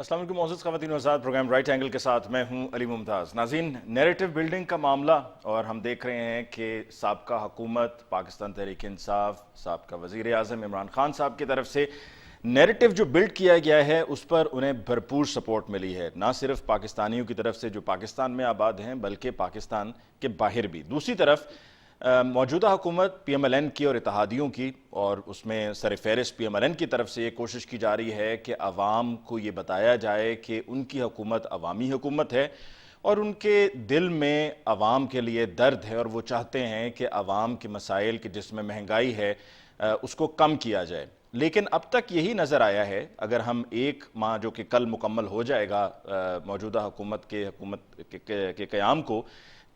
السلام علیکم معزز خواتین و حضرات، پروگرام رائٹ اینگل کے ساتھ میں ہوں علی ممتاز۔ ناظرین، نیریٹو بلڈنگ کا معاملہ، اور ہم دیکھ رہے ہیں کہ سابقہ حکومت پاکستان تحریک انصاف، سابقہ وزیر اعظم عمران خان صاحب کی طرف سے نیریٹو جو بلڈ کیا گیا ہے اس پر انہیں بھرپور سپورٹ ملی ہے، نہ صرف پاکستانیوں کی طرف سے جو پاکستان میں آباد ہیں بلکہ پاکستان کے باہر بھی۔ دوسری طرف موجودہ حکومت پی ایم ایل این کی اور اتحادیوں کی، اور اس میں سر فہرست پی ایم ایل این کی طرف سے یہ کوشش کی جا رہی ہے کہ عوام کو یہ بتایا جائے کہ ان کی حکومت عوامی حکومت ہے اور ان کے دل میں عوام کے لیے درد ہے، اور وہ چاہتے ہیں کہ عوام کے مسائل کے جس میں مہنگائی ہے اس کو کم کیا جائے۔ لیکن اب تک یہی نظر آیا ہے، اگر ہم ایک ماہ جو کہ کل مکمل ہو جائے گا موجودہ حکومت کے قیام کو،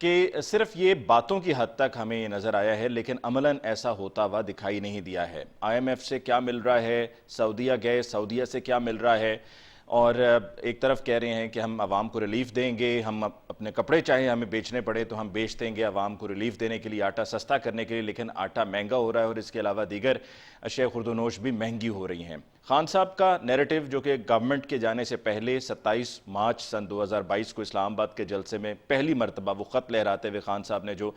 کہ صرف یہ باتوں کی حد تک ہمیں یہ نظر آیا ہے لیکن عملاً ایسا ہوتا ہوا دکھائی نہیں دیا ہے۔ آئی ایم ایف سے کیا مل رہا ہے، سعودیہ گئے، سعودیہ سے کیا مل رہا ہے، اور ایک طرف کہہ رہے ہیں کہ ہم عوام کو ریلیف دیں گے، ہم اپنے کپڑے چاہے ہمیں بیچنے پڑے تو ہم بیچ دیں گے عوام کو ریلیف دینے کے لیے، آٹا سستا کرنے کے لیے، لیکن آٹا مہنگا ہو رہا ہے اور اس کے علاوہ دیگر اشیاء خورد و نوش بھی مہنگی ہو رہی ہیں۔ خان صاحب کا نیریٹو جو کہ گورنمنٹ کے جانے سے پہلے 27 مارچ سن 2022 کو اسلام آباد کے جلسے میں پہلی مرتبہ وہ خط لہراتے ہوئے خان صاحب نے جو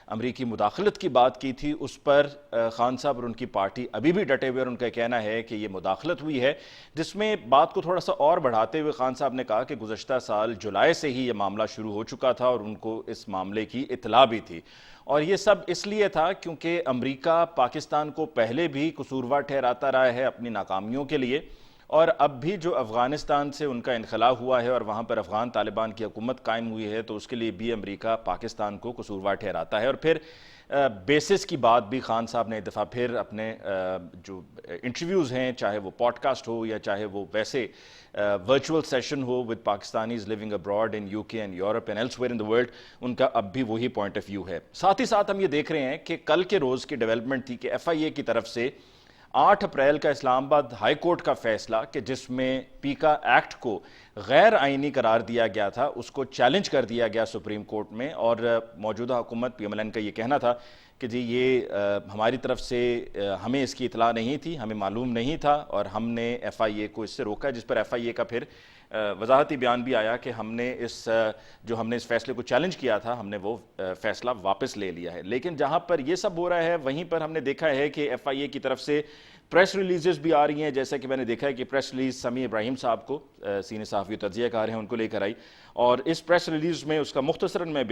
امریکی مداخلت کی بات کی تھی، اس پر خان صاحب اور ان کی پارٹی ابھی بھی ڈٹے ہوئے، اور ان کا کہنا ہے کہ یہ مداخلت ہوئی ہے، جس میں بات کو تھوڑا سا اور بڑھاتے ہوئے خان صاحب نے کہا کہ گزشتہ سال جولائی سے ہی یہ معاملہ شروع ہو چکا تھا اور ان کو اس معاملے کی اطلاع بھی تھی، اور یہ سب اس لیے تھا کیونکہ امریکہ پاکستان کو پہلے بھی قصوروار ٹھہراتا رہا ہے اپنی ناکامیوں کے لیے، اور اب بھی جو افغانستان سے ان کا انخلا ہوا ہے اور وہاں پر افغان طالبان کی حکومت قائم ہوئی ہے تو اس کے لیے بھی امریکہ پاکستان کو قصوروار ٹھہراتا ہے۔ اور پھر بیسس کی بات بھی خان صاحب نے ایک دفعہ پھر اپنے جو انٹرویوز ہیں، چاہے وہ پوڈ کاسٹ ہو یا چاہے وہ ویسے virtual session who with Pakistanis living abroad in UK and Europe and elsewhere in the world، ان کا اب بھی وہی پوائنٹ آف ویو ہے۔ ساتھ ہی ساتھ ہم یہ دیکھ رہے ہیں کہ کل کے روز کی ڈیولپمنٹ تھی کہ ایف آئی اے کی طرف سے 8 اپریل کا اسلام آباد ہائی کورٹ کا فیصلہ کہ جس میں پیکا ایکٹ کو غیر آئینی قرار دیا گیا تھا، اس کو چیلنج کر دیا گیا سپریم کورٹ میں، اور موجودہ حکومت پی ایم ایل این کا یہ کہنا تھا کہ جی یہ ہماری طرف سے ہمیں اس کی اطلاع نہیں تھی، ہمیں معلوم نہیں تھا، اور ہم نے ایف آئی اے کو اس سے روکا، جس پر ایف آئی اے کا پھر وضاحتی بیان بھی آیا کہ ہم نے اس فیصلے کو چیلنج کیا تھا، ہم نے وہ فیصلہ واپس لے لیا ہے۔ لیکن جہاں پر یہ سب ہو رہا ہے وہیں پر ہم نے دیکھا ہے کہ ایف آئی اے کی طرف سے پریس ریلیزز بھی آ رہی ہیں، جیسا کہ میں نے دیکھا ہے کہ پریس ریلیز سمیع ابراہیم صاحب کو سینئر صحافی و تجزیہ کار ہیں ان کو لے کر آئی، اور اس پریس ریلیز میں اس کا مختصراً میں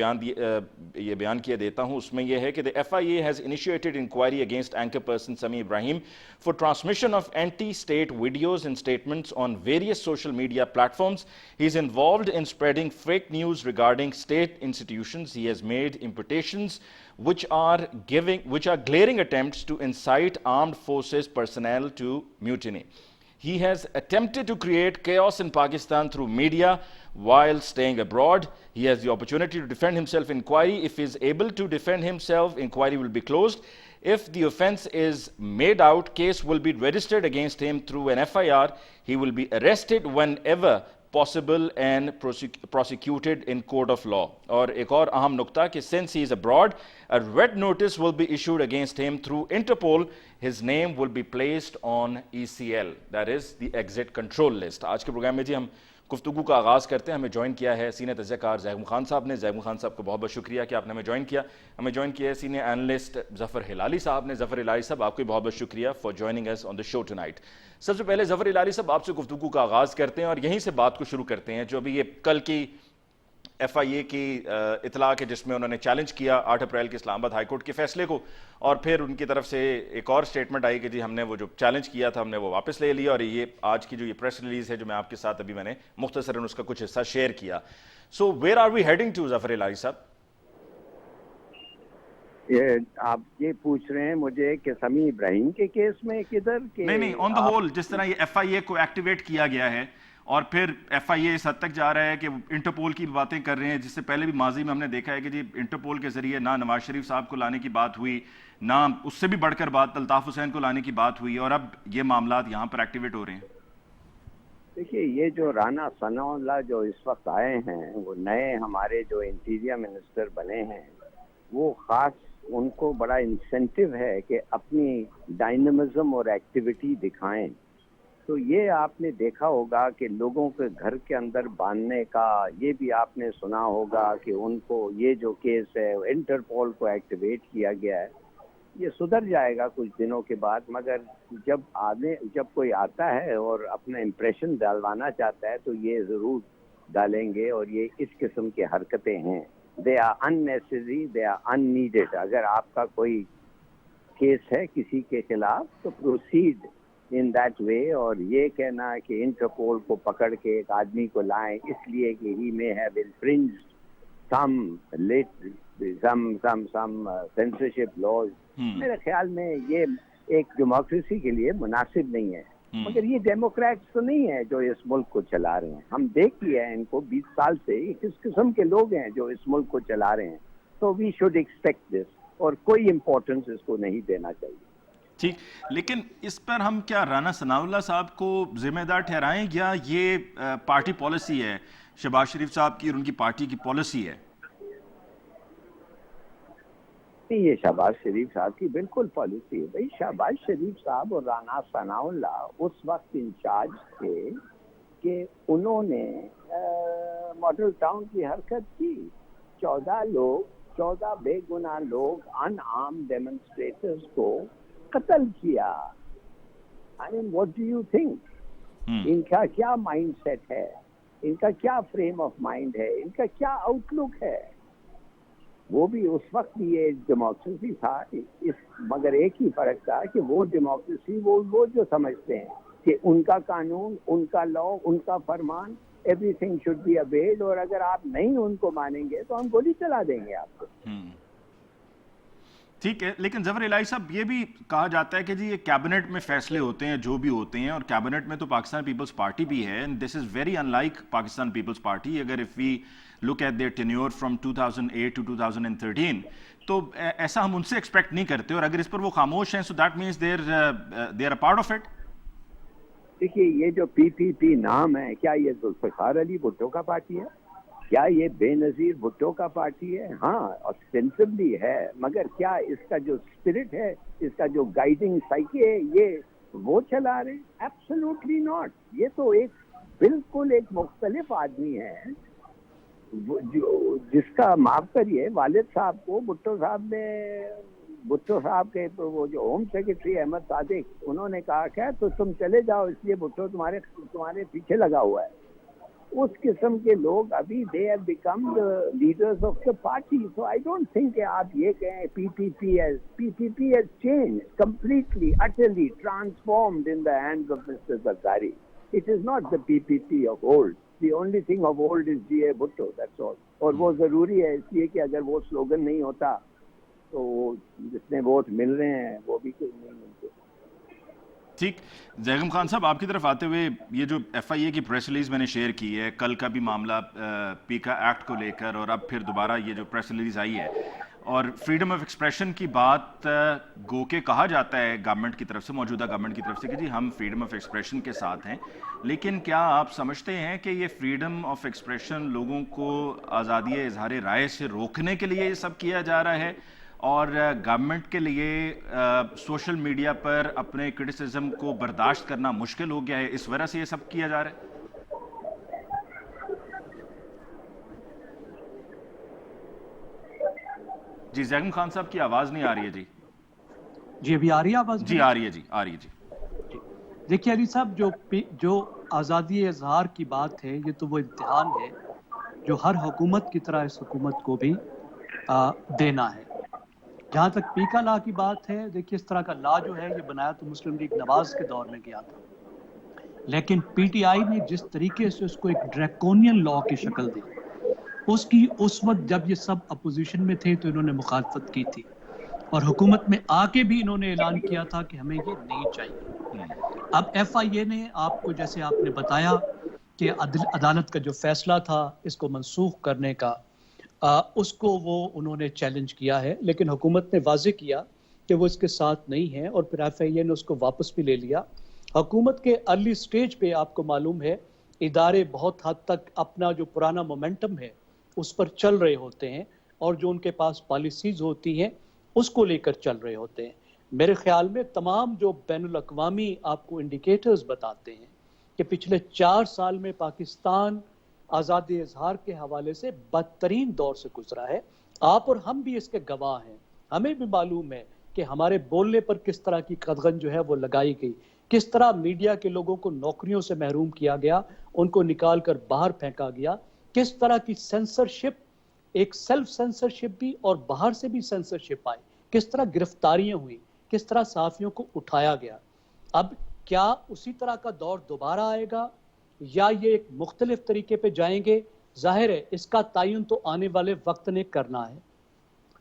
یہ بیان کیا دیتا ہوں۔ اس میں یہ ہے کہ the FIA has initiated inquiry against anchor person Sami Ibrahim for transmission of anti-state videos and statements on various social media platforms. He is involved in spreading fake news regarding state institutions. He has made imputations which are glaring attempts to incite armed forces personnel to mutiny. He has attempted to create chaos in Pakistan through media while staying abroad. He has the opportunity to defend himself in inquiry. If he is able to defend himself, inquiry will be closed. If the offense is made out, case will be registered against him through an FIR. He will be arrested whenever possible and prosecuted in court of law. اور ایک اور اہم نقطہ کہ since he is abroad, a red notice will be issued against him through Interpol. His name will be placed on ECL, that is the exit control list. آج کے programme میں جی ہم گفتگو کا آغاز کرتے ہیں۔ ہمیں جوائن کیا ہے سینئر تجزیہ کار زیغم خان صاحب نے۔ زیغم خان صاحب کو بہت بہت شکریہ کہ آپ نے ہمیں جوائن کیا۔ ہمیں جوائن کیا ہے سینئر اینالسٹ ظفر ہلالی صاحب نے۔ ظفر ہلالی صاحب، آپ کو بہت بہت شکریہ for joining us on the show tonight. سب سے پہلے ظفر ہلالی صاحب آپ سے گفتگو کا آغاز کرتے ہیں اور یہیں سے بات کو شروع کرتے ہیں، جو ابھی یہ کل کی ایف آئی اے کی اطلاع کے جس میں انہوں نے چیلنج کیا 8 اپریل کے اسلام آباد ہائی کورٹ کے فیصلے کو، اور پھر ان کی طرف سے ایک اور سٹیٹمنٹ آئی کہ جی ہم نے وہ جو چیلنج کیا تھا ہم نے وہ واپس لے لیا، اور یہ آج کی جو یہ پریس ریلیز ہے جو میں آپ کے ساتھ ابھی میں نے مختصراً اس کا کچھ حصہ شیئر کیا۔ So where are we heading to Zafar Hilali صاحب؟ آپ یہ پوچھ رہے ہیں مجھے کہ سمیع ابراہیم کے کیس میں کدھر کہ نہیں آن دا ہول جس طرح یہ ایف آئی اے کو ایکٹیویٹ کیا گیا ہے، اور پھر ایف آئی اے اس حد تک جا رہا ہے کہ انٹرپول کی باتیں کر رہے ہیں، جس سے پہلے بھی ماضی میں ہم نے دیکھا ہے کہ جی انٹرپول کے ذریعے نہ نواز شریف صاحب کو لانے کی بات ہوئی، نہ اس سے بھی بڑھ کر بات الطاف حسین کو لانے کی بات ہوئی، اور اب یہ معاملات یہاں پر ایکٹیویٹ ہو رہے ہیں۔ دیکھیے یہ جو رانا ثناء اللہ جو اس وقت آئے ہیں، وہ نئے ہمارے جو انٹیریئر منسٹر بنے ہیں، وہ خاص ان کو بڑا انسینٹیو ہے کہ اپنی ڈائنامزم اور ایکٹیویٹی دکھائیں، تو یہ آپ نے دیکھا ہوگا کہ لوگوں کے گھر کے اندر باندھنے کا، یہ بھی آپ نے سنا ہوگا کہ ان کو یہ جو کیس ہے انٹرپول کو ایکٹیویٹ کیا گیا ہے، یہ سدھر جائے گا کچھ دنوں کے بعد، مگر جب کوئی آتا ہے اور اپنا امپریشن ڈالوانا چاہتا ہے تو یہ ضرور ڈالیں گے، اور یہ اس قسم کی حرکتیں ہیں، they are unnecessary, they are unneeded. اگر آپ کا کوئی کیس ہے کسی کے خلاف تو پروسیڈ ان دیٹ وے، اور یہ کہنا کہ انٹرپول کو پکڑ کے ایک آدمی کو لائیں اس لیے کہ ہی may have infringed some censorship laws، میرے خیال میں یہ ایک ڈیموکریسی کے لیے مناسب نہیں ہے. مگر یہ ڈیموکریٹس تو نہیں ہے جو اس ملک کو چلا رہے ہیں، ہم دیکھ لیے ہیں ان کو 20 سال سے کس قسم کے لوگ ہیں جو اس ملک کو چلا رہے ہیں. تو وی شوڈ ایکسپیکٹ دس، اور کوئی امپورٹنس اس کو نہیں دینا چاہیے. ٹھیک، لیکن اس پر ہم کیا رانا ثناء اللہ صاحب کو ذمہ دار ٹھہرائیں، یا یہ پارٹی پالیسی ہے شہباز شریف صاحب کی اور ان کی پارٹی کی پالیسی ہے؟ یہ شہباز شریف صاحب کی بالکل پالیسی ہے. بھائی شہباز شریف صاحب اور رانا ثناء اللہ اس وقت انچارج تھے کہ انہوں نے ماڈل ٹاؤن کی حرکت کی، 14 بے گناہ لوگ ان آرم ڈیمونسٹریٹرز کو قتل کیا. I mean, what do you think؟ ان کا کیا مائنڈ سیٹ ہے، ان کا کیا فریم آف مائنڈ ہے، ان کا کیا آؤٹ لک ہے؟ وہ بھی اس وقت بھی ایک ڈیموکریسی تھا، مگر ایک ہی فرق تھا کہ وہ ڈیموکریسی وہ جو سمجھتے ہیں کہ ان کا قانون، ان کا لا، ان کا فرمان، everything should be obeyed, اور اگر آپ نہیں ان کو مانیں گے تو ہم گولی چلا دیں گے آپ کو. ٹھیک ہے، لیکن ظفر الہی صاحب یہ بھی کہا جاتا ہے کہ جی یہ کیبنٹ میں فیصلے ہوتے ہیں جو بھی ہوتے ہیں، اور کیبنٹ میں تو پاکستان پیپلز پارٹی بھی ہے، and this is very in like Pakistan Peoples Party. اگر if we look at their tenure from 2008 to 2013 تو ایسا ہم ان سے ایکسپیکٹ نہیں کرتے، اور اگر اس پر وہ خاموش ہیں so that means they are a part of it. دیکھیے یہ جو PPP نام ہے، کیا یہ ذوالفقار علی بھٹو کا پارٹی ہے؟ کیا یہ بے نظیر بھٹو کا پارٹی ہے؟ ہاں ostensibly ہے، مگر کیا اس کا جو اسپرٹ ہے، اس کا جو گائیڈنگ سائیکی ہے، یہ وہ چلا رہے ہیں؟ Absolutely not. یہ تو ایک بالکل ایک مختلف آدمی ہے جس کا معاف کریے والد صاحب کو بھٹو صاحب کے وہ جو ہوم سیکرٹری احمد صادق، انہوں نے کہا کہ تو تم چلے جاؤ، اس لیے بھٹو تمہارے پیچھے لگا ہوا ہے. اس قسم کے لوگ ابھی they have become the leaders of the party. So I don't think کہ آپ یہ کہیں PPP has changed completely, utterly transformed in the hands of Mr. Zardari. It is not the PPP of old. The only thing of old is G.A. Bhutto, that's all. اور وہ ضروری ہے اس لیے کہ اگر وہ سلوگن نہیں ہوتا تو جتنے ووٹ مل رہے ہیں وہ بھی کوئی نہیں ملتے. ٹھیک، زیغم خان صاحب آپ کی طرف آتے ہوئے یہ جو FIA کی پریس ریلیز میں نے شیئر کی ہے، کل کا بھی معاملہ پیکا ایکٹ کو لے کر، اور اب پھر دوبارہ یہ جو پریس ریلیز آئی ہے، اور فریڈم آف ایکسپریشن کی بات گو کے کہا جاتا ہے گورنمنٹ کی طرف سے، موجودہ گورنمنٹ کی طرف سے، کہ جی ہم فریڈم آف ایکسپریشن کے ساتھ ہیں. لیکن کیا آپ سمجھتے ہیں کہ یہ فریڈم آف ایکسپریشن لوگوں کو آزادی اظہار رائے سے روکنے کے لیے یہ سب کیا جا رہا ہے، اور گورنمنٹ کے لیے سوشل میڈیا پر اپنے کرٹیسزم کو برداشت کرنا مشکل ہو گیا ہے، اس وجہ سے یہ سب کیا جا رہا ہے؟ جی زیغم خان صاحب کی آواز نہیں آ رہی ہے. جی ابھی آ رہی ہے آواز؟ جی آ رہی ہے، جی آ رہی ہے. جی دیکھیے علی صاحب، جو آزادی اظہار کی بات ہے، یہ تو وہ امتحان ہے جو ہر حکومت کی طرح اس حکومت کو بھی دینا ہے. جہاں تک پیکا لا کی بات ہے، دیکھیے اس طرح کا لا جو ہے یہ بنایا تو مسلم لیگ نواز کے دور میں گیا تھا، لیکن PTI نے جس طریقے سے اس کو ایک ڈریکونین لا کی شکل دی، اس وقت جب یہ سب اپوزیشن میں تھے تو انہوں نے مخالفت کی تھی، اور حکومت میں آ کے بھی انہوں نے اعلان کیا تھا کہ ہمیں یہ نہیں چاہیے. اب FIA نے آپ کو، جیسے آپ نے بتایا کہ عدالت کا جو فیصلہ تھا اس کو منسوخ کرنے کا، اس کو وہ انہوں نے چیلنج کیا ہے، لیکن حکومت نے واضح کیا کہ وہ اس کے ساتھ نہیں ہے، اور پھر FIA نے اس کو واپس بھی لے لیا. حکومت کے ارلی سٹیج پہ آپ کو معلوم ہے ادارے بہت حد تک اپنا جو پرانا مومنٹم ہے اس پر چل رہے ہوتے ہیں، اور جو ان کے پاس پالیسیز ہوتی ہیں اس کو لے کر چل رہے ہوتے ہیں. میرے خیال میں تمام جو بین الاقوامی آپ کو انڈیکیٹرز بتاتے ہیں کہ پچھلے 4 سال میں پاکستان آزادی اظہار کے حوالے سے بدترین دور سے گزرا ہے. آپ اور ہم بھی اس کے گواہ ہیں. ہمیں بھی معلوم ہے کہ ہمارے بولنے پر کس طرح کی قدغن جو ہے وہ لگائی گئی, کس طرح میڈیا کے لوگوں کو نوکریوں سے محروم کیا گیا, ان کو نکال کر باہر پھینکا گیا, کس طرح کی سینسرشپ, ایک سیلف سینسرشپ بھی اور باہر سے بھی سینسرشپ آئی, کس طرح گرفتاریاں ہوئی, کس طرح صحافیوں کو اٹھایا گیا. اب کیا اسی طرح کا دور دوبارہ آئے گا یا یہ ایک مختلف طریقے پہ جائیں گے؟ ظاہر ہے اس کا تعین تو آنے والے وقت نے کرنا ہے.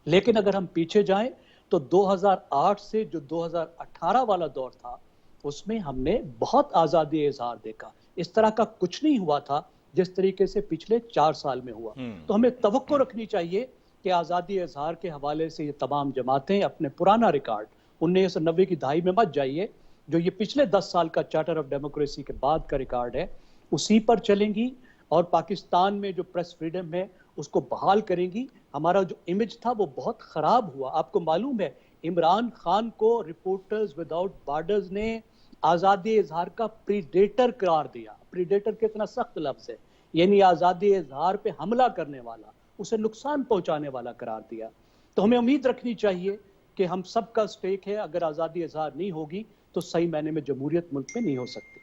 لیکن اگر ہم پیچھے جائیں تو 2008 سے جو 2018 والا دور تھا اس میں ہم نے بہت آزادی اظہار دیکھا. اس طرح کا کچھ نہیں ہوا تھا جس طریقے سے پچھلے 4 سال میں ہوا. تو ہمیں توقع رکھنی چاہیے کہ آزادی اظہار کے حوالے سے یہ تمام جماعتیں اپنے پرانا ریکارڈ 1990 کی دہائی میں مت جائیے, جو یہ پچھلے 10 سال کا چارٹر آف ڈیموکریسی کے بعد کا ریکارڈ ہے اسی پر چلیں گی اور پاکستان میں جو پریس فریڈم ہے اس کو بحال کریں گی. ہمارا جو امیج تھا وہ بہت خراب ہوا. آپ کو معلوم ہے عمران خان کو رپورٹرز وداؤٹ بارڈرز نے آزادی اظہار کا پریڈیٹر قرار دیا. پریڈیٹر کتنا سخت لفظ ہے, یعنی آزادی اظہار پہ حملہ کرنے والا, اسے نقصان پہنچانے والا قرار دیا. تو ہمیں امید رکھنی چاہیے کہ ہم سب کا سٹیک ہے, اگر آزادی اظہار نہیں ہوگی تو صحیح معنی میں جمہوریت ملک میں نہیں ہو سکتی.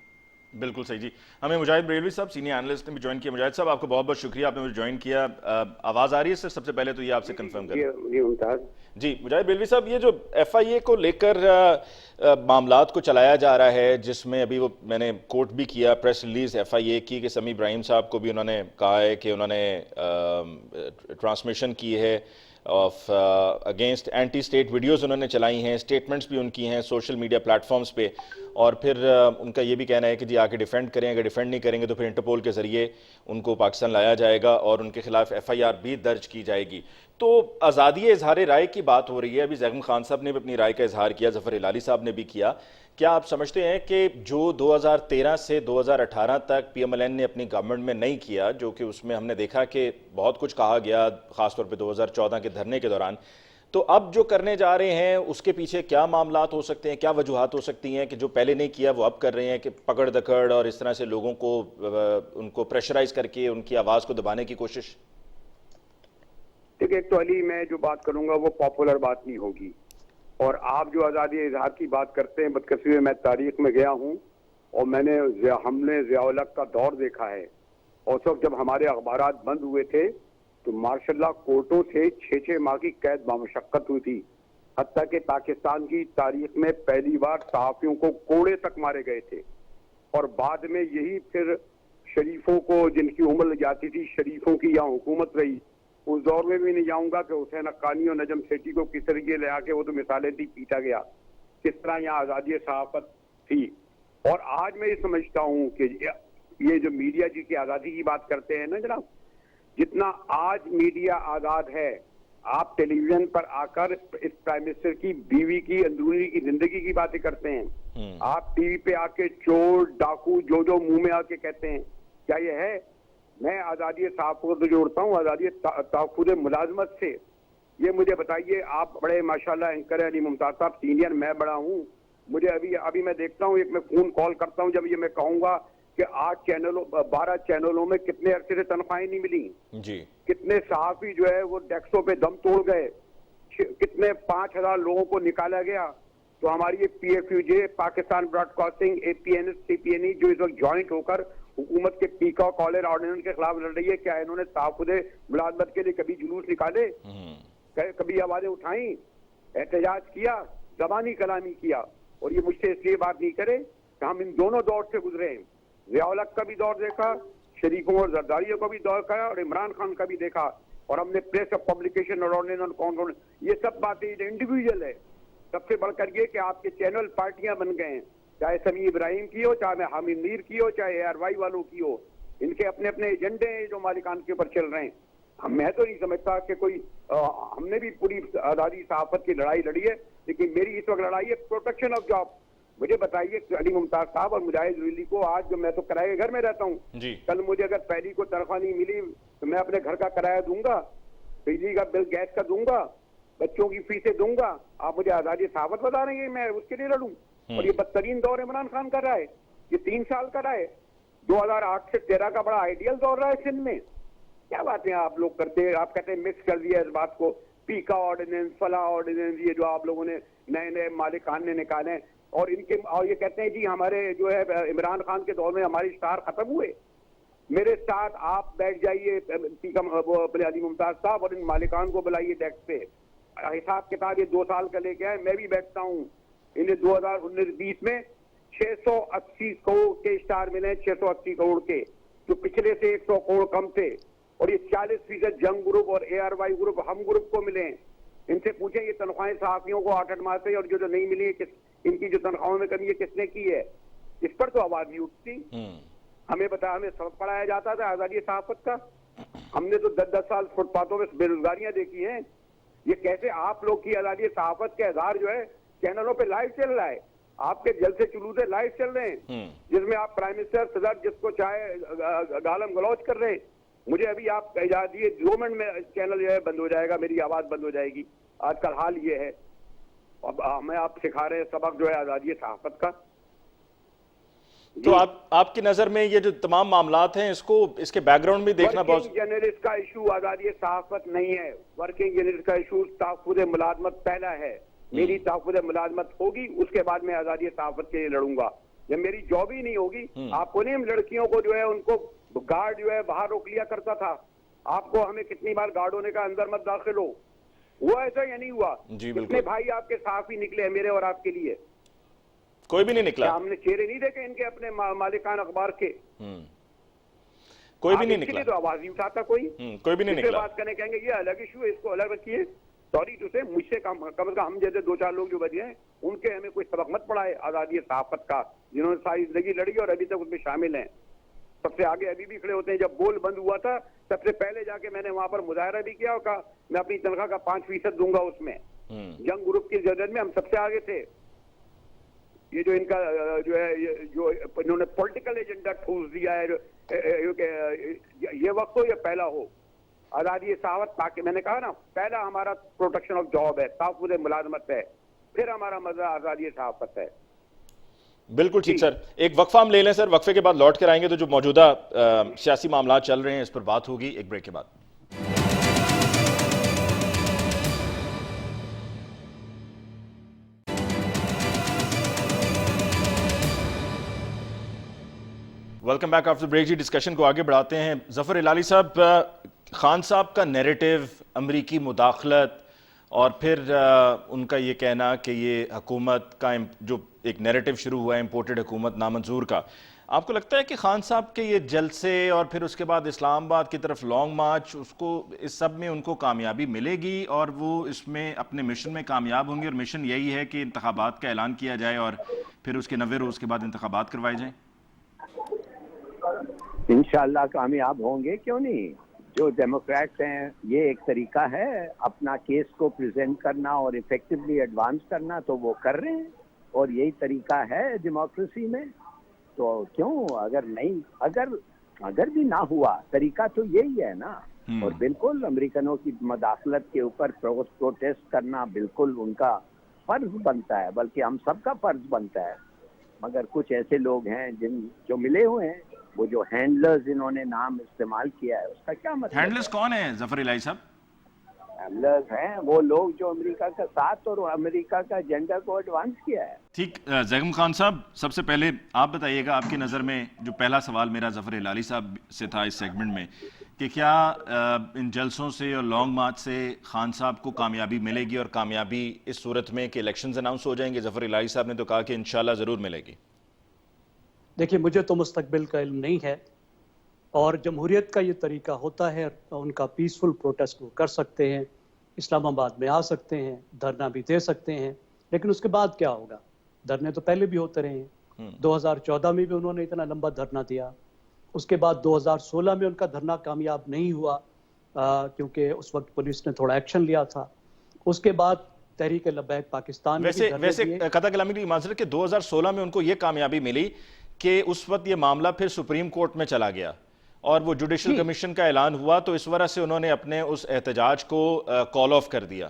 بالکل صحیح جی. ہمیں مجاہد بریلوی صاحب سینئر اینالسٹ نے بھی جوائن کیا. مجاہد صاحب آپ کو بہت بہت شکریہ, آپ نے مجھے جوائن کیا. آواز آ رہی ہے سر؟ سب سے پہلے تو یہ آپ سے کنفرم کریں. جی مجاہد بریلوی صاحب, یہ جو ایف آئی اے کو لے کر معاملات کو چلایا جا رہا ہے جس میں ابھی وہ میں نے کوٹ بھی کیا پریس ریلیز ایف آئی اے کی کہ سمیع ابراہیم صاحب کو بھی انہوں نے کہا ہے کہ انہوں نے ٹرانسمیشن کی ہے آف اگینسٹ اینٹی اسٹیٹ ویڈیوز انہوں نے چلائی ہیں, اسٹیٹمنٹس بھی ان کی ہیں سوشل میڈیا پلیٹ فارمز پہ, اور پھر ان کا یہ بھی کہنا ہے کہ جی آ کے ڈیفینڈ کریں, اگر ڈیفینڈ نہیں کریں گے تو پھر انٹرپول کے ذریعے ان کو پاکستان لایا جائے گا اور ان کے خلاف ایف آئی آر بھی درج کی جائے گی. تو آزادی اظہار رائے کی بات ہو رہی ہے, ابھی زیغم خان صاحب نے بھی اپنی رائے کا اظہار کیا, ظفر ہلالی صاحب نے بھی کیا. کیا آپ سمجھتے ہیں کہ جو 2013 سے 2018 تک پی ایم ایل این نے اپنی گورنمنٹ میں نہیں کیا, جو کہ اس میں ہم نے دیکھا کہ بہت کچھ کہا گیا خاص طور پہ 2014 کے دھرنے کے دوران, تو اب جو کرنے جا رہے ہیں اس کے پیچھے کیا معاملات ہو سکتے ہیں, کیا وجوہات ہو سکتی ہیں کہ جو پہلے نہیں کیا وہ اب کر رہے ہیں, کہ پکڑ دکڑ اور اس طرح سے لوگوں کو ان کو پریشرائز کر کے ان کی آواز کو دبانے کی کوشش؟ دیکھیں ایک تو علی, میں جو بات کروں گا وہ پاپولر بات نہیں ہوگی, اور آپ جو آزادی اظہار کی بات کرتے ہیں, بدقسمتی میں تاریخ میں گیا ہوں اور میں نے ہم نے ضیاء الحق کا دور دیکھا ہے, اور اس وقت جب ہمارے اخبارات بند ہوئے تھے تو ماشاء اللہ کورٹوں سے 6 ماہ کی قید بامشقت ہوئی تھی, حتیٰ کہ پاکستان کی تاریخ میں پہلی بار صحافیوں کو کوڑے تک مارے گئے تھے. اور بعد میں یہی پھر شریفوں کو, جن کی عمر جاتی تھی, شریفوں کی یہاں حکومت رہی. اس دور میں بھی نہیں جاؤں گا کہ حسین حقانی اور نجم سیٹھی کو کس طریقے لے آ کے, وہ تو مثالیں تھی, پیٹا گیا, کس طرح یہاں آزادی صحافت تھی. اور آج میں یہ سمجھتا ہوں کہ یہ جو میڈیا جی کی آزادی کی بات کرتے ہیں نا جناب, جتنا آج میڈیا آزاد ہے, آپ ٹیلی ویژن پر آ کر اس پرائم منسٹر کی بیوی کی اندرونی کی زندگی کی باتیں کرتے ہیں, آپ ٹی وی پہ آ کے چور ڈاکو جو منہ میں آ کے کہتے ہیں, کیا یہ ہے؟ میں آزادی صحافت کو جوڑتا ہوں آزادی تحفظ ملازمت سے. یہ مجھے بتائیے, آپ بڑے ماشاءاللہ اینکر ہیں علی ممتاز صاحب, سینئر, میں بڑا ہوں, مجھے ابھی میں دیکھتا ہوں, ایک میں فون کال کرتا ہوں جب یہ میں کہوں گا کہ 12 چینلوں میں کتنے عرصے سے تنخواہیں نہیں ملی جی, کتنے صحافی جو ہے وہ ڈیسکوں پہ دم توڑ گئے, کتنے 5000 لوگوں کو نکالا گیا. تو ہماری یہ P F U J, Pakistan broadcasting, A P N S, C P N E, جو اس وقت جوائنٹ ہو کر حکومت کے پیکا کالر آرڈیننس کے خلاف لڑ رہی ہے, کیا انہوں نے تحفظ ملازمت کے لیے کبھی جلوس نکالے, کبھی آوازیں اٹھائیں, احتجاج کیا, زبانی کلامی کیا؟ اور یہ مجھ سے اس لیے بات نہیں کرے کہ ہم ان دونوں دور سے گزرے ہیں, ضیاء الحق کا بھی دور دیکھا, شریفوں اور زرداریوں کا بھی دور کرا, اور عمران خان کا بھی دیکھا, اور ہم نے پریس آف پبلیکیشن اور یہ سب باتیں انڈیویجول ہے. سب سے بڑھ کر یہ کہ آپ کے چینل پارٹیاں بن گئے ہیں, چاہے سمیع ابراہیم کی ہو, چاہے حامد میر کی ہو, چاہے اے آر وائی والوں کی ہو, ان کے اپنے اپنے ایجنڈے ہیں جو مالکان کے اوپر چل رہے ہیں. میں تو نہیں سمجھتا کہ کوئی, ہم نے بھی پوری آزادی صحافت کی لڑائی لڑی ہے, لیکن میری اس وقت لڑائی ہے پروٹیکشن آف جاب. مجھے بتائیے علی ممتاز صاحب اور مجاہد بریلوی کو, آج جو میں تو کرائے گھر میں رہتا ہوں, کل مجھے اگر پہلی کو تنخواہ نہیں ملی تو میں اپنے گھر کا کرایہ دوں گا, بجلی کا بل گیس کا دوں گا, بچوں کی فیسیں دوں گا. آپ مجھے آزادی صحافت بتا رہے ہیں میں اس کے لیے لڑوں؟ اور یہ بدترین دور عمران خان کا رہا ہے, یہ 3 سال کا رہا ہے. 2008 سے 13 کا بڑا آئیڈیل دور رہا ہے سندھ میں. کیا باتیں آپ لوگ کرتے ہیں, آپ کہتے ہیں مکس کر دیا اس بات کو, پی کا آرڈیننس, فلاں آرڈیننس, یہ جو آپ لوگوں نے نئے مالکان نے نکالے, اور ان کے اور یہ کہتے ہیں جی ہمارے جو ہے عمران خان کے دور میں ہماری اسٹار ختم ہوئے. میرے ساتھ آپ بیٹھ جائیے اپنے علی ممتاز صاحب اور ان مالکان کو بلائیے ڈیسک پہ, حساب کتاب یہ 2 سال کا لے کے آئے, میں بھی بیٹھتا ہوں. انہیں 2019-20 میں 680 کروڑ کے اسٹار ملے ہیں, 680 کروڑ کے, جو پچھلے سے 100 کروڑ کم تھے, اور یہ 40% جنگ گروپ اور اے آر وائی گروپ ہم گروپ کو ملے ہیں. ان سے پوچھیں یہ تنخواہیں صحافیوں کو 8 ماہ سے اور جو نہیں ملی ہے, ان کی جو تنخواہوں میں کمی ہے کس نے کی ہے؟ اس پر تو آواز نہیں اٹھتی. ہمیں سبق پڑھایا جاتا تھا آزادی صحافت کا. ہم نے تو 10 سال فٹ پاتھوں میں بے روزگاریاں دیکھی ہیں. یہ کیسے آپ لوگ کی آزادی صحافت کے اظہار جو ہے چینلوں پہ لائیو چل رہا ہے, آپ کے جلسے چلوسے لائیو چل رہے ہیں, جس میں آپ پرائم منسٹر صدر جس کو چاہے گالم گلوچ کر رہے ہیں. مجھے ابھی آپ اجازت دیے 2 منٹ میں چینل جو ہے بند ہو جائے گا, میری آواز بند ہو جائے گی. آج کل حال یہ ہے. اب ہمیں آپ سکھا رہے ہیں سبق جو ہے آزادی صحافت کا. تو آپ کی نظر میں یہ جو تمام معاملات ہیں اس کے بیک گراؤنڈ بھی دیکھنا بہت ورکنگ جرنلسٹ کا ایشو آزادی صحافت نہیں ہے. ورکنگ جرنلسٹ کا ایشو تحفظ ملازمت پہلا ہے. میری تحفظ ملازمت ہوگی, اس کے بعد میں آزادی صحافت کے لیے لڑوں گا. جب میری جاب ہی نہیں ہوگی, آپ کو نہیں, ہم لڑکیوں کو جو ہے ان کو گارڈ جو ہے باہر روک لیا کرتا تھا. آپ کو ہمیں کتنی بار گارڈ ہونے کا اندر مت داخل ہوا ایسا یا نہیں ہوا؟ کتنے بھائی آپ کے صحافی نکلے ہیں میرے اور آپ کے لیے؟ کوئی بھی نہیں نکلا. ہم نے چہرے نہیں دیکھے ان کے اپنے مالکان اخبار کے, کوئی بھی نہیں نکلا. تو آواز نہیں اٹھاتا کوئی بھی نہیں نکلا. بات کرنے کہیں گے یہ الگ ایشو ہے, اس کو الگ رکھیے. سوری ٹو سے, مجھ سے کم از کم ہم جیسے 2-4 لوگ جو بچے ہیں ان کے ہمیں کوئی سبق مت پڑھائے آزادی صحافت کا, جنہوں نے ساری زندگی لڑی اور ابھی تک اس میں شامل ہیں. سب سے آگے ابھی بھی کھڑے ہوتے ہیں. جب بول بند ہوا تھا سب سے پہلے جا کے میں نے وہاں پر مظاہرہ بھی کیا اور کہا میں اپنی تنخواہ کا 5% دوں گا اس میں. جنگ گروپ کی جدید میں ہم سب سے آگے تھے. یہ جو ان کا جو ہے جو انہوں نے پولیٹیکل ایجنڈا ٹھوس دیا ہے, یہ وقت ہو یا پہلا ہو, آزادی صحافت تاکہ میں نے کہا نا پہلا ہمارا پروٹیکشن آف جاب ہے, تحفظ ملازمت ہے, پھر ہمارا مزہ آزادی صحافت ہے. بالکل ٹھیک سر, ایک وقفہ ہم لے لیں سر, وقفے کے بعد لوٹ کر آئیں گے تو جو موجودہ سیاسی معاملات چل رہے ہیں اس پر بات ہوگی ایک بریک کے بعد. Welcome back after break. جی ڈسکشن کو آگے بڑھاتے ہیں. ظفر ہلالی صاحب, خان صاحب کا نیریٹو, امریکی مداخلت اور پھر ان کا یہ کہنا کہ یہ حکومت کا جو ایک نیریٹو شروع ہوا ہے امپورٹڈ حکومت نامنظور کا, آپ کو لگتا ہے کہ خان صاحب کے یہ جلسے اور پھر اس کے بعد اسلام آباد کی طرف لانگ مارچ, اس سب میں ان کو کامیابی ملے گی اور وہ اس میں اپنے مشن میں کامیاب ہوں گے, اور مشن یہی ہے کہ انتخابات کا اعلان کیا جائے اور پھر اس کے 90 روز کے بعد انتخابات کروائے جائیں؟ انشاءاللہ کامیاب ہوں گے, کیوں نہیں. جو ڈیموکریٹس ہیں یہ ایک طریقہ ہے اپنا کیس کو پریزنٹ کرنا اور ایفیکٹولی ایڈوانس کرنا, تو وہ کر رہے ہیں, اور یہی طریقہ ہے ڈیموکریسی میں. تو کیوں اگر بھی نہ ہوا, طریقہ تو یہی ہے نا. اور بالکل امریکنوں کی مداخلت کے اوپر پروٹیسٹ کرنا بالکل ان کا فرض بنتا ہے, بلکہ ہم سب کا فرض بنتا ہے. مگر کچھ ایسے لوگ ہیں جو ملے ہوئے ہیں, وہ جو ہینڈلرز انہوں نے نام استعمال کیا ہے, اس کا کیا مطلب؟ ہینڈلرز کون ہیں ظفر ہلالی صاحب؟ ہینڈلرز ہیں وہ لوگ جو امریکہ کا ساتھ اور امریکہ کا ایجنڈا کو ایڈوانس کیا ہے. ٹھیک. زیغم خان صاحب, سب سے پہلے آپ بتائیے گا, آپ کی نظر میں جو پہلا سوال میرا ظفر ہلالی صاحب سے تھا اس سیگمنٹ میں, کہ کیا ان جلسوں سے اور لانگ مارچ سے خان صاحب کو کامیابی ملے گی, اور کامیابی اس صورت میں کہ الیکشنز اناؤنس ہو جائیں گے؟ ظفر ہلالی صاحب نے تو کہا کہ انشاءاللہ ضرور ملے گی. دیکھیے مجھے تو مستقبل کا علم نہیں ہے, اور جمہوریت کا یہ طریقہ ہوتا ہے, ان کا پیسفل پروٹیسٹ وہ کر سکتے ہیں, اسلام آباد میں آ سکتے ہیں, دھرنا بھی دے سکتے ہیں, لیکن اس کے بعد کیا ہوگا؟ دھرنے تو پہلے بھی ہوتے رہے ہیں. 2014 میں بھی انہوں نے اتنا لمبا دھرنا دیا, اس کے بعد 2016 میں ان کا دھرنا کامیاب نہیں ہوا کیونکہ اس وقت پولیس نے تھوڑا ایکشن لیا تھا. اس کے بعد تحریک لبیک پاکستان ویسے قطع کلامی کی معذرت کہ 2016 میں ان کو یہ کامیابی ملی کہ اس وقت یہ معاملہ پھر سپریم کورٹ میں چلا گیا اور وہ جوڈیشل کمیشن کا اعلان ہوا, تو اس وجہ سے انہوں نے اپنے اس احتجاج کو کال آف کر دیا.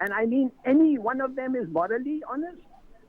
And I mean any one of them is morally honest.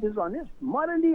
dishonest, morally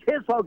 600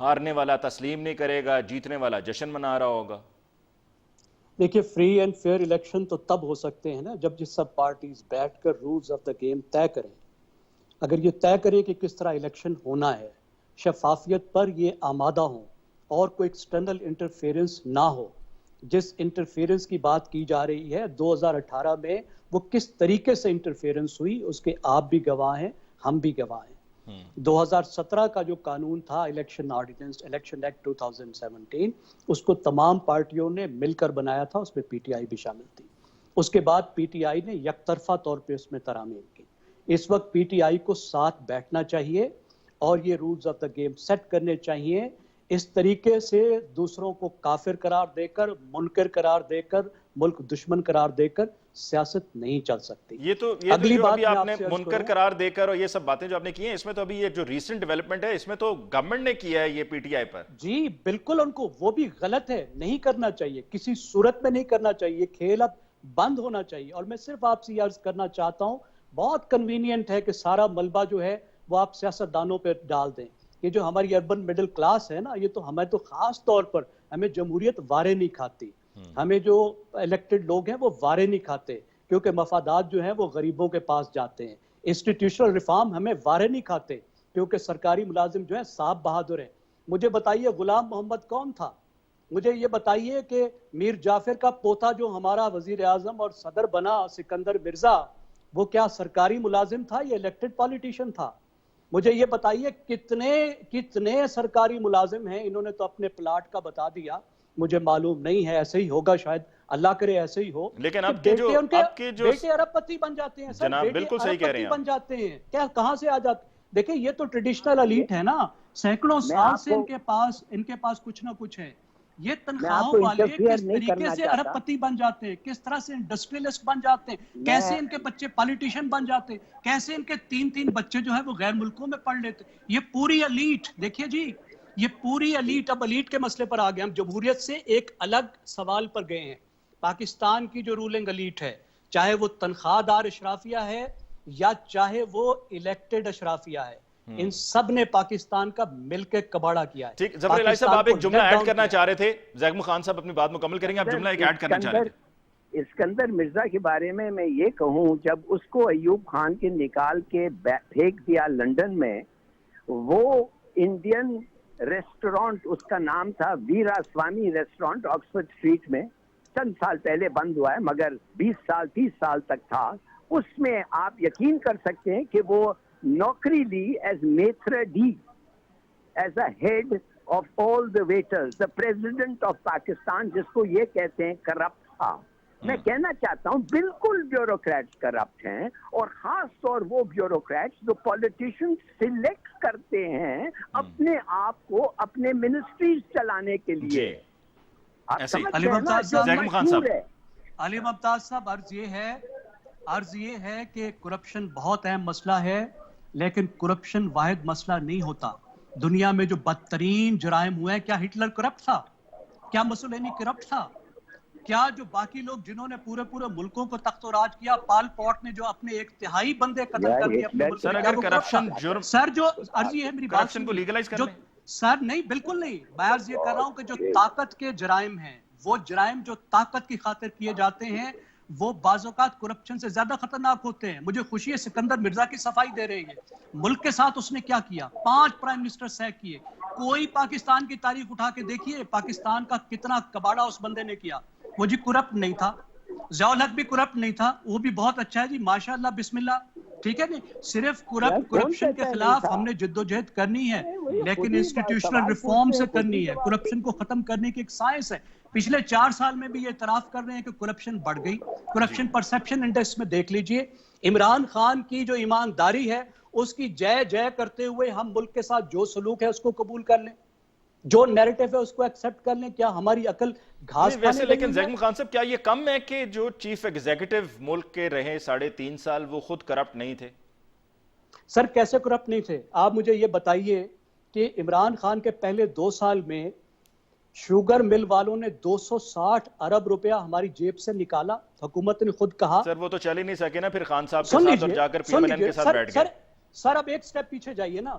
ہارنے والا تسلیم نہیں کرے گا, جیتنے والا جشن منا رہا ہوگا. دیکھیے فری اینڈ فیئر الیکشن تو تب ہو سکتے ہیں نا جب یہ سب پارٹیز بیٹھ کر رولز آف دا گیم طے کریں. اگر یہ طے کریں کہ کس طرح الیکشن ہونا ہے, شفافیت پر یہ آمادہ ہوں اور کوئی ایکسٹرنل انٹرفیئرنس نہ ہو. جس انٹرفیئرنس کی بات کی جا رہی ہے 2018 میں وہ کس طریقے سے انٹرفیئرنس ہوئی اس کے آپ بھی گواہ ہیں, ہم بھی گواہ ہیں. 2017 کا جو قانون تھا الیکشن آرڈیننس, الیکشن ایکٹ 2017, اس کو تمام پارٹیوں نے مل کر بنایا تھا, اس میں پی ٹی آئی بھی شامل تھی. اس کے بعد پی ٹی آئی نے یک طرفہ طور پہ اس میں ترامیم کی. اس وقت پی ٹی آئی کو ساتھ بیٹھنا چاہیے اور یہ rules of the game set کرنے چاہیے. اس طریقے سے دوسروں کو کافر قرار دے کر, منکر قرار دے کر, ملک دشمن قرار دے کر سیاست نہیں چل سکتی. یہ تو جو ابھی آپ نے منکر قرار دے کر اور یہ سب باتیں جو آپ نے کی ہیں, اس میں تو ابھی یہ جو ریسنٹ ڈیولپمنٹ ہے اس میں تو گورنمنٹ نے کیا ہے یہ پی ٹی آئی پر. جی بالکل, ان کو وہ بھی غلط ہے, نہیں کرنا چاہیے, کسی صورت میں نہیں کرنا چاہیے. کھیل اب بند ہونا چاہیے. اور میں صرف آپ سے یہ عرض کرنا چاہتا ہوں, بہت کنوینئنٹ ہے کہ سارا ملبہ جو ہے وہ آپ سیاست دانوں پہ ڈال دیں. یہ جو ہماری اربن مڈل کلاس ہے نا, یہ تو ہمیں تو خاص طور پر ہمیں جمہوریت وارے نہیں کھاتی. ہمیں جو الیکٹڈ لوگ ہیں وہ وارے نہیں کھاتے, کیونکہ مفادات جو ہیں وہ غریبوں کے پاس جاتے ہیں. انسٹیٹیوشنل ریفارم ہمیں وارے نہیں کھاتے, کیونکہ سرکاری ملازم جو ہیں صاحب بہادر ہیں. مجھے بتائیے غلام محمد کون تھا؟ مجھے یہ بتائیے کہ میر جعفر کا پوتا جو ہمارا وزیر اعظم اور صدر بنا, سکندر مرزا, وہ کیا سرکاری ملازم تھا یا الیکٹڈ پالیٹیشین تھا؟ مجھے یہ بتائیے کتنے سرکاری ملازم ہیں. انہوں نے تو اپنے پلاٹ کا بتا دیا, مجھے معلوم نہیں ہے, ایسے ہی ہوگا شاید, اللہ کرے ایسے ہی ہو. لیکن اب کے جو بیٹے ارب پتی بن جاتے ہیں سر, جناب بالکل صحیح کہہ رہے ہیں, بن جاتے ہیں. کیا کہاں سے آ جاتے؟ دیکھیں یہ تو ٹریڈیشنل ایلیٹ ہے نا, سینکڑوں سال سے ان کے پاس کچھ نہ کچھ ہے. یہ تنخواہوں والے کس طریقے سے ارب پتی بن جاتے ہیں, کس طرح سے انڈسٹریلسٹ بن جاتے ہیں, کیسے ان کے بچے پالیٹیشین بن جاتے ہیں, کیسے ان کے تین بچے جو ہے وہ غیر ملکوں میں پڑھ لیتے. یہ پوری ایلیٹ, دیکھیے جی یہ پوری ایلیٹ. اب ایلیٹ کے مسئلے پر آ گئے ہم, جمہوریت سے ایک الگ سوال پر گئے ہیں. پاکستان کی جو رولنگ ایلیٹ ہے, چاہے وہ تنخواہ دار اشرافیہ ہے یا چاہے وہ الیکٹڈ اشرافیہ ہے, ان سب نے پاکستان کا مل کے کباڑہ کیا ہے. ٹھیک, ظفر الہی صاحب آپ ایک جملہ ایڈ کرنا چاہ رہے تھے, زیگم خان صاحب اپنی بات مکمل کریں گے, آپ جملہ ایک ایڈ کرنا چاہ رہے تھے. اسکندر مرزا کے بارے میں یہ کہوں, جب اس کو ایوب خان کے نکال کے پھینک دیا لندن میں, وہ انڈین ریسٹورانٹ, اس کا نام تھا Veeraswamy restaurant, Oxford Street میں, چند سال پہلے بند ہوا ہے مگر 20-30 سال تک تھا. اس میں آپ یقین کر سکتے ہیں کہ وہ نوکری لی as maitre d, as a head of all the waiters. The president of Pakistan, جس کو یہ کہتے ہیں کرپٹ تھا. میں کہنا چاہتا ہوں بالکل بیوروکریٹس کرپٹ ہیں, اور خاص طور وہ بیوروکریٹس جو پولیٹیشینز سلیکٹ کرتے ہیں اپنے آپ کو اپنے منسٹریز چلانے کے لیے. علی ممتاز صاحب, عرض یہ ہے کہ کرپشن بہت اہم مسئلہ ہے, لیکن کرپشن واحد مسئلہ نہیں ہوتا. دنیا میں جو بدترین جرائم ہوئے ہیں, کیا ہٹلر کرپٹ تھا؟ کیا مسولینی کرپٹ تھا؟ کیا جو باقی لوگ جنہوں نے پورے ملکوں کو تخت و راج کیا, پال پوٹ نے جو اپنے 1/3 بندے قتل کر دیے اپنے ملک میں, اگر کرپشن جرم, سر جو عرض یہ ہے میری بات کرپشن کو لیگلائز کر لیں. سر نہیں, بالکل نہیں. میں عرض یہ کر رہا ہوں کہ جو طاقت کے جرائم ہیں, وہ جرائم جو طاقت کی خاطر کیے جاتے ہیں, وہ بعض اوقات کرپشن سے زیادہ خطرناک ہوتے ہیں. مجھے خوشی ہے سکندر مرزا کی صفائی دے رہے ہیں. ملک کے ساتھ اس نے کیا کیا, 5 پرائم منسٹر سیک کیے. کوئی پاکستان کی تاریخ اٹھا کے دیکھیے, پاکستان کا کتنا کباڑہ اس بندے نے کیا. وہ جی کرپٹ نہیں تھا. ضیاء الحق بھی کرپٹ نہیں تھا, وہ بھی بہت اچھا ہے جی, ماشاءاللہ بسم اللہ, ٹھیک ہے نہیں. صرف کرپشن کے خلاف ہم نے جدوجہد کرنی ہے, لیکن انسٹیٹیوشنل ریفارم سے کرنی ہے. کرپشن کو ختم کرنے کی ایک سائنس ہے. پچھلے 4 سال میں بھی یہ اعتراف کر رہے ہیں کہ کرپشن بڑھ گئی. کرپشن پرسپشن انڈیکس میں دیکھ لیجئے, عمران خان کی جو ایمانداری ہے اس کی جے کرتے ہوئے ہم ملک کے ساتھ جو سلوک ہے اس کو قبول کر لیں, جو نیریٹو ہے اس کو ایکسپٹ کر لیں. کیا ہماری عقل گھاس ویسے, لیکن زیگم خان صاحب کیا یہ کم ہے کہ جو چیف ایگزیکٹو ملک کے رہے 3.5 سال وہ خود کرپٹ نہیں تھے؟ سر کیسے کرپٹ نہیں تھے؟ آپ مجھے یہ بتائیے کہ عمران خان کے پہلے 2 سال میں شوگر مل والوں نے 260 ارب روپیہ ہماری جیب سے نکالا. حکومت نے خود کہا. سر وہ تو چل ہی نہیں سکے نا پھر خان صاحب کے ساتھ, اور جا کر پی ایم این کے ساتھ بیٹھ گئے. سر اب ایک سٹیپ پیچھے جائیے نا.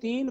3